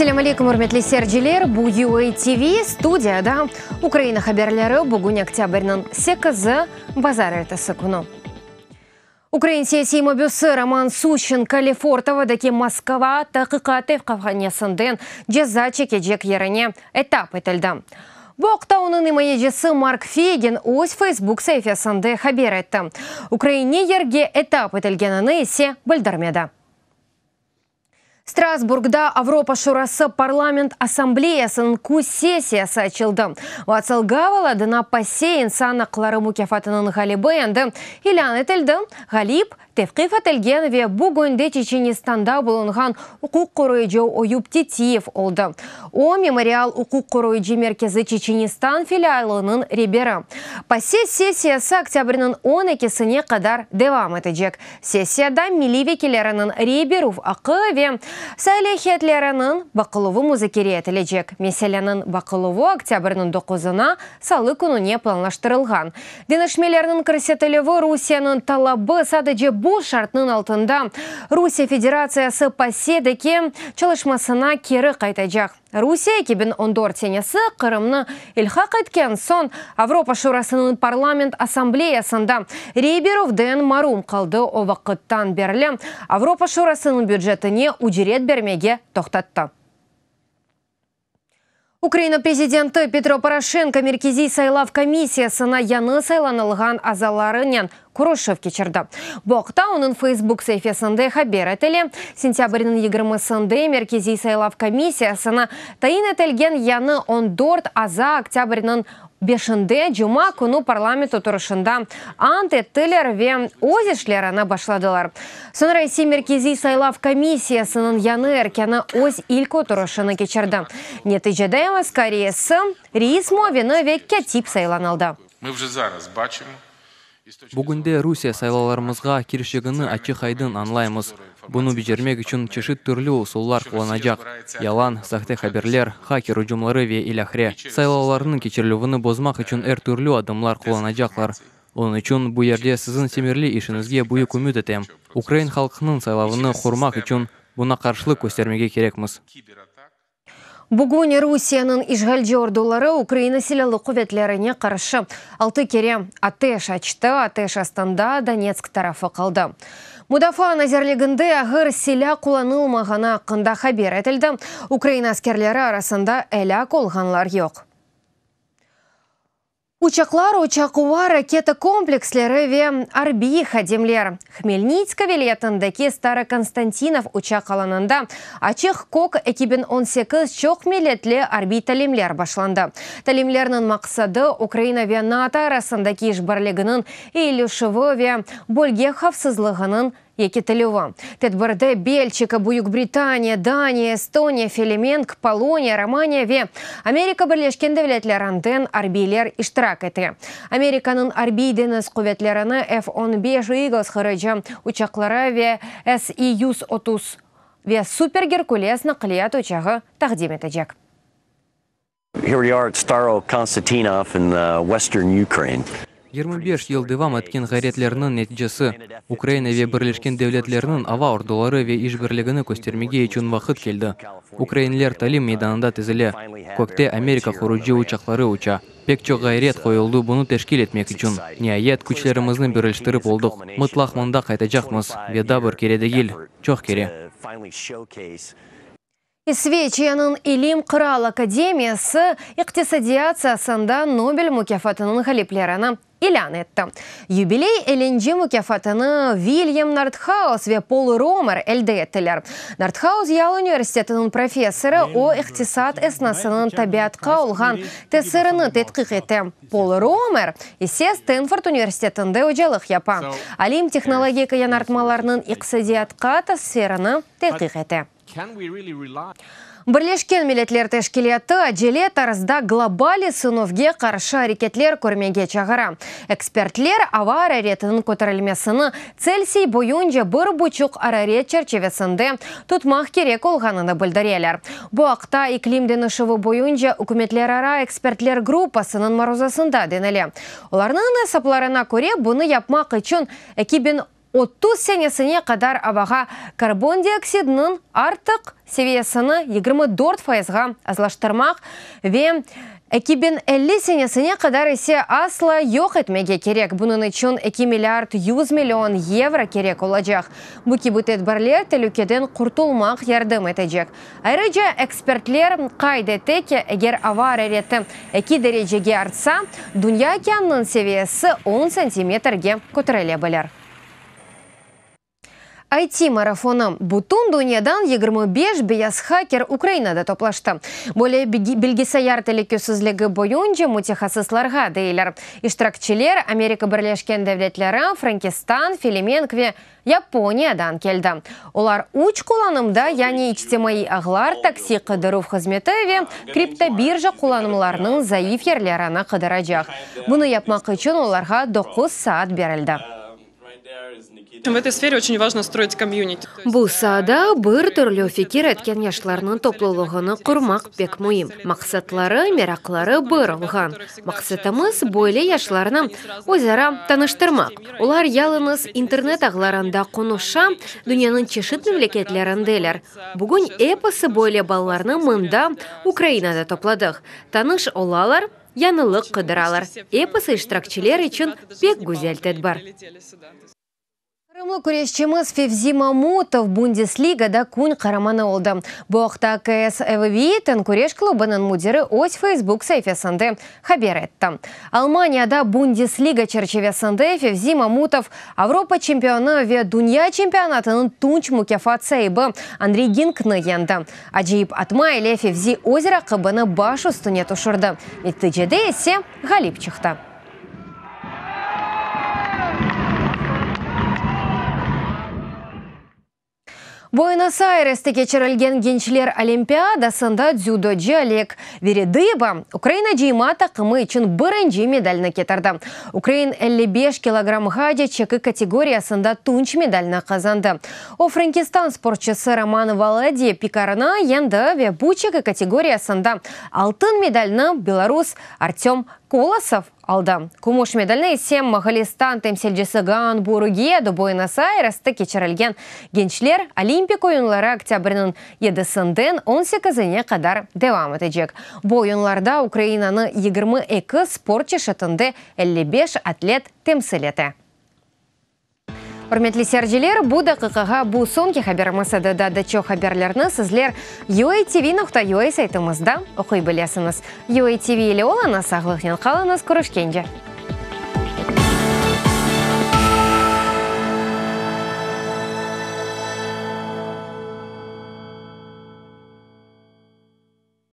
Ассаляму алейкум, урметли серджилер. Бу UA TV студияда Украина хаберлері бүгін октябрьнің 8-ы базар эртесі күні. Украин саяси мобюсы Роман Сущин Калифортова даки Москва тақиқаты қавғаниясынден жаза чекежек еріне этап етілді. Боқта оның имаежесі Марк Фейгин өз Facebook сайфасында хабер етті. Украине ерге этап етілгенini есе білдірмеді. Страсбургда Авропа Шурасы парламент ассамблеясының күз сессиясы açıldı. Вацылгавала дына пассейн санақлары мукафатының ғалибы енді илан етілді. Ғалиб тевқиф етілген ве бүгінде Чеченистанда болынған ұқуқ қоройжу ойып Тетиев олды. О мемориал ұқуқ қоройжу меркезі Чеченистан филиалының ребері. Пассей сессиясы октябрінің 12-сіне қадар девам етежек. Сессияда милли векилерінің реберов ақы ве сәлехетлерінің бақылуы музыкере етілежек. Меселенің бақылуы октябрінің 9-ына салы күніне планлаштырылған. Денішмелерінің көрсетілігі Русияның талабы садыже бұл шартның алтында Русия Федерациясы пассейдеке çalışmasına кері қайтажақ. Русия 2014 сенесі Қырымны илхақ еткен сон Авропа Шурасының парламент ассамблеясында Рейберовден марум қалды о вақыттан берлі Авропа Шурасының бюджетіне үжерет бермеге тоқтатты. Украина президенті Петро Порошенко меркези сайлав комиссиясына яны сайланылған азаларынан Курушев кечірді. Боқта оның Facebook сайфасында хабер етілі. Сентябрінің 20-сында меркези сайлав комиссиясына тайын етілген яны 14 аза октябрінің 5-нде жума күні парламент отырышында ант еттілер ве өзішлеріні башладылар. Сонра есе меркези сайлав комиссиясының яны әркені өз илк отырышыны кечірді. Нетижеде Москариясы рейс мовені ве кәтип сайланалды. Мы вже зараз бачимо. Бүгінде Русия сайлаларымызға киршегіні ачық айдын анлаймыз. Бұны бежермек үшін чешит түрлі ұсулар қоланажақ. Ялан, сахте хаберлер, хакер ұжымлары ве иляхре. Сайлаларының кечерлігіні бозмақ үшін әр түрлі адымлар қоланажақлар. Оның үшін бұл ерде сізін семерлі ішіңізге бұйы көмет етем. Украин халқының сайлавыны құрмақ үшін бұна қаршылық көстермеге керекміз. Бүгін Русияның işgalci ордулары Украина силалы құветлеріне қаршы 6 кере атеш açты, атеш астында Донецк тарафы қалды. Мудафа назерлігінде ағыр силя құланылмағана ақында хабер етілді. Украина аскерлері арасында әлі қолғанлар жоқ. Учаклар, учақуа ракета комплекслері ве арби хадемлер. Хмельницка велетіндегі Стары Константинов учақ аланында ачық кок 2018 чоқ милетлі арби талимлер башланды. Талимлерінің мақсады Украина ве НАТО арасындегі ішбарлігінің ейлішіві ве бөлге хавсызлығының екетілігі. Тедбірді Бельчика, Бүйік-Британия, Дания, Эстония, Филименк, Полония, Романия ве Америка бірлешкен дәвлетлерінден арбейлер іштірак еті. Американың арбейденіс құветлеріні F-15 Eagles хырыжы учақлары ве С-130 ве Супер Геркулес нақлият учағы тақдим етежек. Here we are at Staro-Konstantinov in western Ukraine. 25 ел девам еткен ғайретлерінің нәтижесі Украина ве бірлешкен девлетлерінің ава ордулары ве ішбірлігіні көстермеге үшін вақыт келді. Украинлер талим мейданында тізілі. Көкте Америка құруджи учақлары уча. Пек чоқ ғайрет қойылды бұны тешкел етмек үшін. Ниайет күчлеріміздің бірілштіріп олдық. Мұтлақ мұнда қайтажақмыз. Веда бір кередегіл. Чоқ кере. Исвечияның Илим Қырал Академиясы иқтисадияциясында Нобель мукафатының ғалиплеріні илян етті. Юбилей әлінжі мукафатыны Вильям Нортхаус ве Пол Ромер әлді еттілер. Нортхаус Ял университетінің профессоры о иқтисад эснасының табиатқа олған тесіріні тетқиқ етті. Пол Ромер есе Стэнфорд университетінде өжалық япа. Алим технологика янартмаларының иқтисадиатқа тесіріні тетқиқ етті. Бірлешкен милетлер тәшкілеті әжеле тарызда глобали сыновге қаршы әрекетлер көрмеге чағыра. Экспертлер ава араретінің көтерілмесіні Цельсий бойынша бір бұчық арарет черчевесінде тұтмақ керек олғаныны білдірелер. Бұл ақта иклимден ұшывы бойынша үкіметлер ара экспертлер группасының марузасында денелі. Оларның сапларына көре бұны япмақ үшін 30 сенесіне қадар абаға карбон диоксидінің артық севесіні 24%-ға азлаштырмақ ве 2050 сенесіне қадар есе асла жоқ етмеге керек. Бұның үшін 2 миллиард 100 миллион евро керек олажақ. Бұки бұтет барлер тәлікеден құртылмақ ярдым етежек. Айрыжа экспертлер қайдеті ке егер авар әреті 2 дәрежеге артса, дүния океанының севесі 10 сантиметрге көтіреле білер. IT-марафоны. Бутун дүниядан 25 бияз хакер Украинада топлашты. Более білгісаяр телекөсізлігі бойынша мутехасысларға дейлер. Иштиракчилер Америка Бірлешкен Девлетлері, Франкистан, Филименк ве Япониядан келді. Олар уч куланымда, яғни ичтемай ағлар, такси қыдыру қызметі ве криптобиржа куланымларының заиф ерлеріні қыдырajақ. Бұны yapmaq үшін оларға 9 саат берілді. В этой сфере очень важно строить комьюнити. Бұл саада бір түрлі фикер әткен яшларының топлылығыны құрмақ бек мұйым. Мақсатлары, мерақлары бір олған. Мақсатымыз бойлы яшларына өзара таныштырмақ. Олар ялыныз интернет ағларында қонуша дүнияның чешіт мемлекетлеріндейлер. Бүгін эпосы бойлы балаларны мында Украинада топладық. Таныш олалар, янылық қыдыралар. Эпосы иштиракчилер үшін бек гүзел тәдбар. Қырымлы күрешчіміз Февзи Мамутов Бундеслигада күн қараманы олды. Бұқта КС Эвивитін күреш клубының мүдері өз Facebook сайфесінде хабер етті. Алманияда Бундеслига черчевесінде Февзи Мамутов Авропа чемпионы ве Дүния чемпионатының тунч мукефат сайбы Андрей Гинкны енді. Ажиып атма еле Февзи озера қыбыны баш үстіне тұшырды. Нәтижеде есе ғалип чықты. Буэнос-Айресте кечірілген генчлер олимпиадасында дзюдоджи Олег Вередыба Украина жейма тақымы үшін бірінші медальны кетірді. Украин 55 килограммға чекі категориясында тунч медальны қазанды. О Франкистан спортчысы Роман Валади пикарына енді ве бұл чекі категориясында алтын медальны белорус Артем Колосов алды. Күміш медальны сем Мағалистан темселжесі Гаан Буруге до Буэнос-Айресте кечірілген генчлер Олимпик ойынлары октябрінің 7-сінден 18-іне қадар девам етежек. Бұл ойынларда Украинаны 22 спортчы шытынды 55 атлет темсілеті. Құрметлі сәржелер, бұл дақиқаға бұл сонки хабарымызды да дачо хабарларны сізлер UATV.ua сайтымызда оқи білесіңіз. UATV елі оланы сағылықнен қалыңыз көрішкенде.